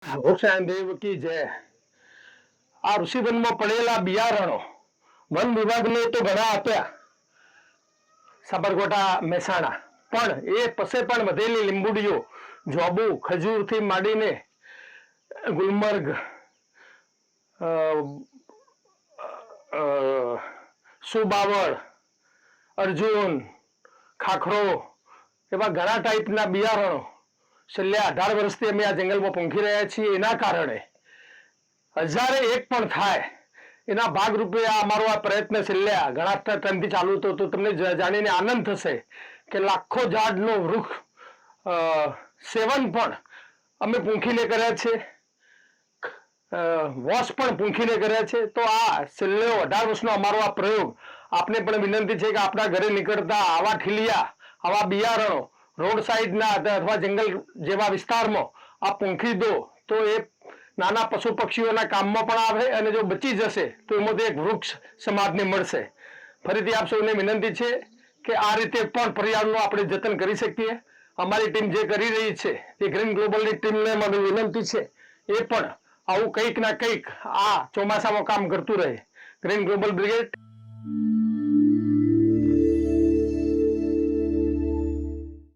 વૃક્ષાદેવ કી જય। આ ઋષિવનમાં પડેલા બિયારણો વન વિભાગને તો ઘણા આપ્યા, સાબરકાંઠા મહેસાણા, પણ એ પસે પણ વધેલી લીંબુડીઓ, જોબુ, ખજૂરથી માંડીને ગુલમર્ગ, સુબાવળ, અર્જુન, ખાખરો એવા ઘણા ટાઈપના બિયારણો છેલ્લા 18 વર્ષથી અમે આ જંગલમાં પહોંચી રહ્યા છીએ। એના કારણે હજારે એક પણ થાય એના ભાગરૂપે આ અમારો આ પ્રયત્ન છેલ્લા ઘણા ટાઈમથી ચાલુ હતો। તો તમને જાણીને આનંદ થશે કે લાખો ઝાડનો વૃક્ષ સેવન પણ અમે પૂંખીને કર્યા છે, વોશ પણ પૂંખીને કર્યા છે। તો આ છેલ્લો 18 વર્ષનો અમારો આ પ્રયોગ આપને પણ વિનંતી છે કે આપણા ઘરે નીકળતા આવા ઠીલિયા, આવા બિયારણો રોડ સાઈડના અથવા જંગલ જેવા વિસ્તારમાં આ પૂંખી દો તો એ નાના પશુ પક્ષીઓના કામમાં પણ આવે અને જો બચી જશે તો એમાંથી એક વૃક્ષ સમાજને મળશે। ફરીથી આપ સૌને વિનંતી છે કે આ રીતે પણ પર્યાવરણનું આપણે જતન કરી શકીએ। અમારી ટીમ જે કરી રહી છે એ ગ્રીન ગ્લોબલની ટીમને મારી વિનંતી છે એ પણ આવું કંઈક ના કંઈક આ ચોમાસામાં કામ કરતું રહે। Green global brigade.